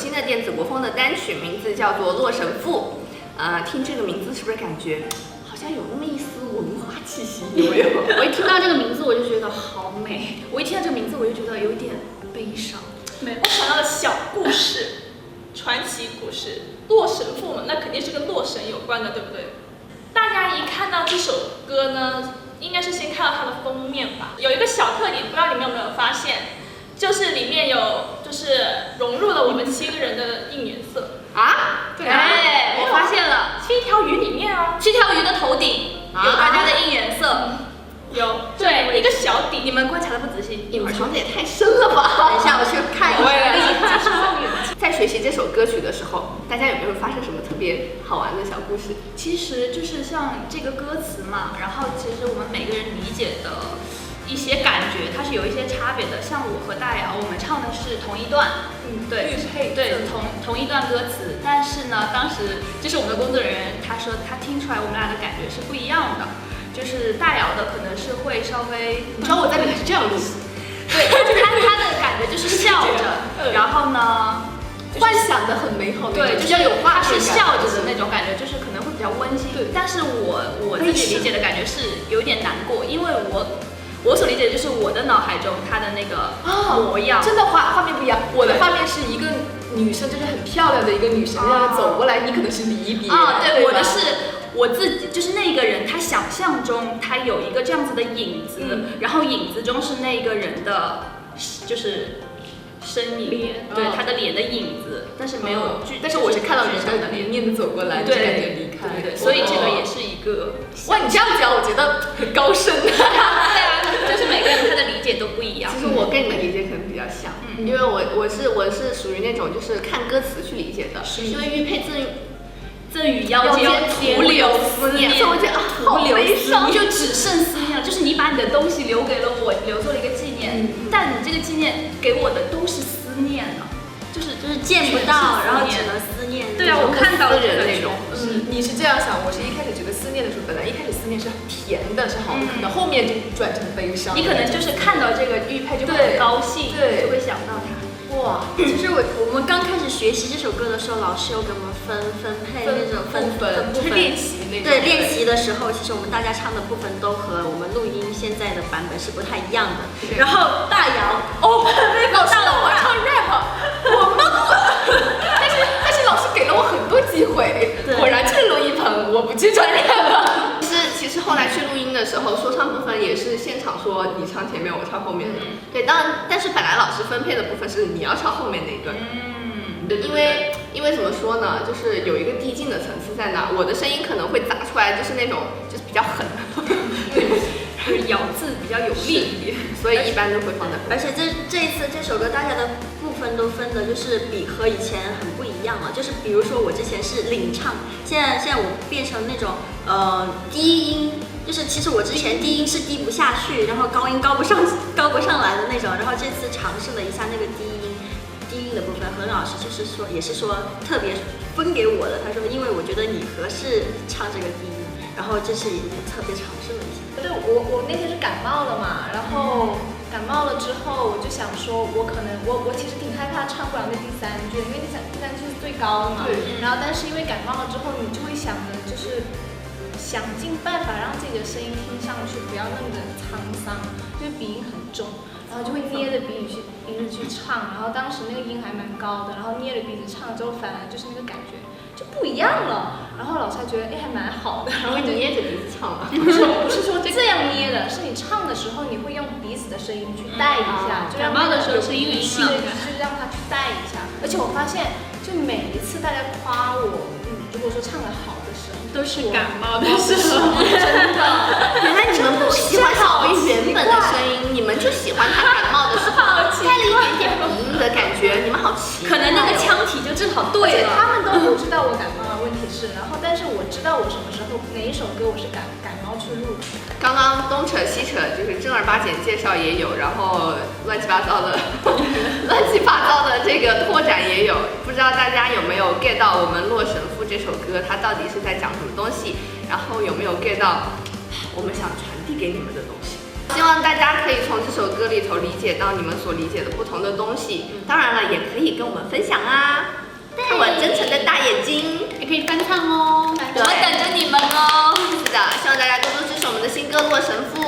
新的电子国风的单曲，名字叫做《洛神赋》。听这个名字是不是感觉好像有那么一丝文化气息？有没有？我一听到这个名字我就觉得好美，我一听到这个名字我就觉得有点悲伤。我想到了小故事、传奇故事，洛神赋嘛，那肯定是跟洛神有关的，对不对？大家一看到这首歌呢，应该是先看到它的封面吧。有一个小特点，不知道你们有没有发现，就是里面就是融入了我们7个人的应援色啊？对哎，我发现了，7条鱼里面啊，7条鱼的头顶有大家的应援色。有，对，一个小底，你们观察的不仔细，隐藏的也太深了吧！等一下我去看一下。在学习这首歌曲的时候，大家有没有发生什么特别好玩的小故事？其实就是像这个歌词嘛，然后其实我们每个人理解的一些感觉，它是有一些差别的。像我和大姚，我们唱的是同一段，对，对，同一段歌词，但是呢，当时就是我们的工作人员他说他听出来我们俩的感觉是不一样的。就是大姚的可能是会稍微，你知道我在里面是这样录，对，他的感觉就是笑着，然后呢，幻想的很美好的，对，就是有画面感，他是笑着的那种感觉，就是可能会比较温馨。对，但是我自己理解的感觉是有点难过，因为我所理解的就是我的脑海中他的那个模样，真的画面不一样。我的画面是一个女生，就是很漂亮的一个女生，这样走过来，你可能是离别。对，我的是。我自己就是那个人，他想象中他有一个这样子的影子，然后影子中是那个人的，就是身影，对，他的脸的影子，但是没有但是我是看到人的脸面的走过来，就感觉离开，对，所以这个也是一个。哇，你这样讲，我觉得很高深。对啊，就是每个人他的理解都不一样。其实我跟你们理解可能比较像，因为我是属于那种就是看歌词去理解的，因为玉佩赠予腰间徒留思念，所以我觉得好悲伤，你就只剩思念了。就是你把你的东西留给了我，留作了一个纪念，但你这个纪念给我的都是思念呢，就是见不到，然后只能思念。对啊，我看到了人那种。你是这样想，我是一开始觉得思念的时候，本来一开始思念是很甜的，是好的，然后后面就转成悲伤。你可能就是看到这个玉佩就会很高兴，就会想到他。哇，其实我们刚开始学习这首歌的时候，老师有给我们分配那种分部分，就是练习那种。对，练习的时候，其实我们大家唱的部分都和我们录音现在的版本是不太一样的。然后大姚，老师让我唱 rap， 我懵了。但是老师给了我很多机会，果然这个录音棚我不去唱 rap。其实后来去录音的时候，说唱部分也是现场说你唱前面，我唱后面的。对，但是本来老师分配的部分是你要唱后面那一段。因为怎么说呢，就是有一个递进的层次在那，我的声音可能会砸出来，就是那种就是比较狠，就是咬字比较有力一点，所以一般都会放在后面。而且这一次这首歌大家的部分都分的就是比和以前很不一样了，就是比如说我之前是领唱，现在我变成那种低音，就是其实我之前低音是低不下去，然后高音高不上来的那种，然后这次尝试了一下那个低音的部分，何老师就是说也是说特别分给我的，他说因为我觉得你合适唱这个低音，然后这次也特别尝试了一下。对，我那天是感冒了嘛，然后感冒了之后，我就想说，我其实挺害怕唱不了那第3句，因为第三句是最高的嘛。对。然后，但是因为感冒了之后，你就会想着就是想尽办法让自己的声音听上去不要那么的沧桑，因为鼻音很重，然后就会捏着鼻子去唱，然后当时那个音还蛮高的，然后捏着鼻子唱之后，反而就是那个感觉就不一样了。然后老师还觉得还蛮好的，然后你捏着鼻子唱嘛，不是说这样捏的，是你唱的时候你会用彼此的声音去带一下，就感冒的时候是因为气，就让他去带一下。而且我发现，就每一次大家夸我，如果说唱得好的时候，都是感冒的时候，真的。原来你们不喜欢小薇原本的声音，你们就喜欢她感冒的时候带了一点点鼻音的感觉，你们好奇怪。可能那个腔体就正好对了。他们都不知道我感冒的问题是，然后但是我知道我什么时候哪一首歌我是感冒去录。刚刚东扯西扯，就是正儿八经介绍也有，然后乱七八糟的这个拓展也有，不知道大家有没有 get 到我们《洛神赋》这首歌它到底是在讲什么东西，然后有没有 get 到我们想传递给你们的东西？希望大家可以从这首歌里头理解到你们所理解的不同的东西。当然了，也可以跟我们分享啊。看我真诚的大眼睛，也可以翻唱哦，对我们等着你们哦。是的，希望大家多多支持我们的新歌《洛神赋》。